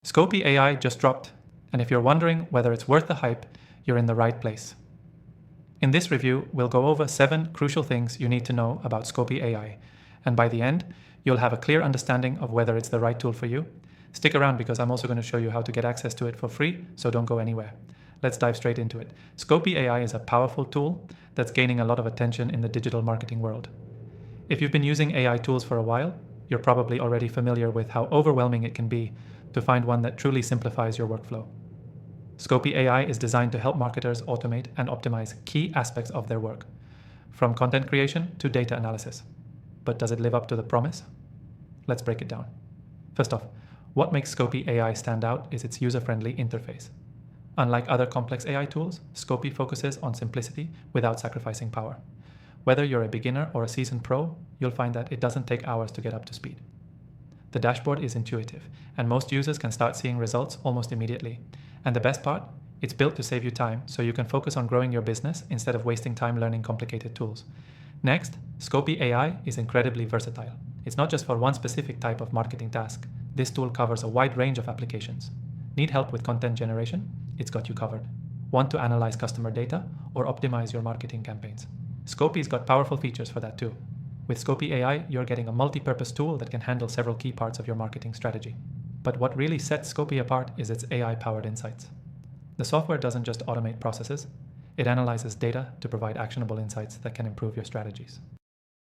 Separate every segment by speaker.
Speaker 1: Scopey AI just dropped, and if you're wondering whether it's worth the hype, you're in the right place. In this review, we'll go over 7 crucial things you need to know about Scopey AI, and by the end, you'll have a clear understanding of whether it's the right tool for you. Stick around because I'm also going to show you how to get access to it for free, so don't go anywhere. Let's dive straight into it. Scopey AI is a powerful tool that's gaining a lot of attention in the digital marketing world. If you've been using AI tools for a while, you're probably already familiar with how overwhelming it can be to find one that truly simplifies your workflow. Scopey AI is designed to help marketers automate and optimize key aspects of their work, from content creation to data analysis. But does it live up to the promise? Let's break it down. First off, what makes Scopey AI stand out is its user-friendly interface. Unlike other complex AI tools, Scopey focuses on simplicity without sacrificing power. Whether you're a beginner or a seasoned pro, you'll find that it doesn't take hours to get up to speed. The dashboard is intuitive, and most users can start seeing results almost immediately. And the best part? It's built to save you time, so you can focus on growing your business instead of wasting time learning complicated tools. Next, Scopey AI is incredibly versatile. It's not just for one specific type of marketing task. This tool covers a wide range of applications. Need help with content generation? It's got you covered. Want to analyze customer data or optimize your marketing campaigns? Scopey's got powerful features for that too. With Scopey AI, you're getting a multi-purpose tool that can handle several key parts of your marketing strategy. But what really sets Scopey apart is its AI-powered insights. The software doesn't just automate processes, it analyzes data to provide actionable insights that can improve your strategies.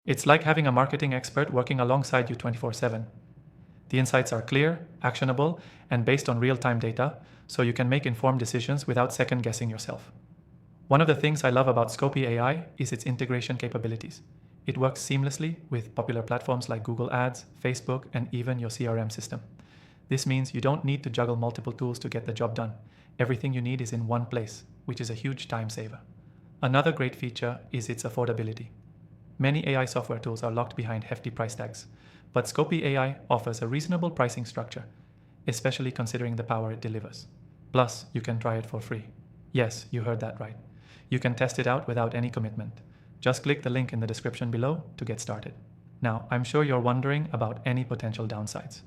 Speaker 1: It's like having a marketing expert working alongside you 24/7. The insights are clear, actionable, and based on real-time data, so you can make informed decisions without second-guessing yourself. One of the things I love about Scopey AI is its integration capabilities. It works seamlessly with popular platforms like Google Ads, Facebook, and even your CRM system. This means you don't need to juggle multiple tools to get the job done. Everything you need is in one place, which is a huge time saver. Another great feature is its affordability. Many AI software tools are locked behind hefty price tags, but Scopey AI offers a reasonable pricing structure, especially considering the power it delivers. Plus, you can try it for free. Yes, you heard that right. You can test it out without any commitment. Just click the link in the description below to get started. Now, I'm sure you're wondering about any potential downsides.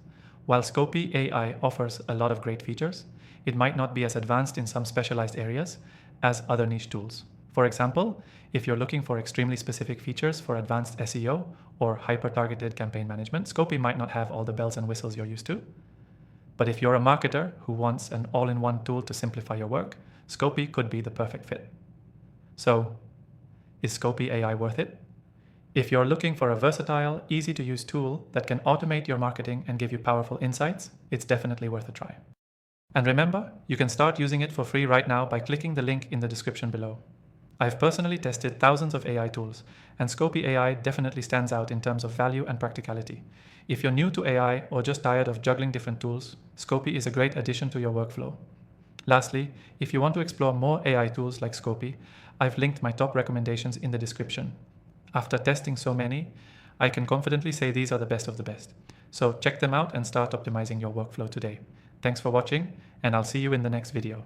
Speaker 1: While Scopey AI offers a lot of great features, it might not be as advanced in some specialized areas as other niche tools. For example, if you're looking for extremely specific features for advanced SEO or hyper-targeted campaign management, Scopey might not have all the bells and whistles you're used to. But if you're a marketer who wants an all-in-one tool to simplify your work, Scopey could be the perfect fit. So, is Scopey AI worth it? If you're looking for a versatile, easy-to-use tool that can automate your marketing and give you powerful insights, it's definitely worth a try. And remember, you can start using it for free right now by clicking the link in the description below. I've personally tested thousands of AI tools, and Scopey AI definitely stands out in terms of value and practicality. If you're new to AI or just tired of juggling different tools, Scopey is a great addition to your workflow. Lastly, if you want to explore more AI tools like Scopey, I've linked my top recommendations in the description. After testing so many, I can confidently say these are the best of the best. So check them out and start optimizing your workflow today. Thanks for watching, and I'll see you in the next video.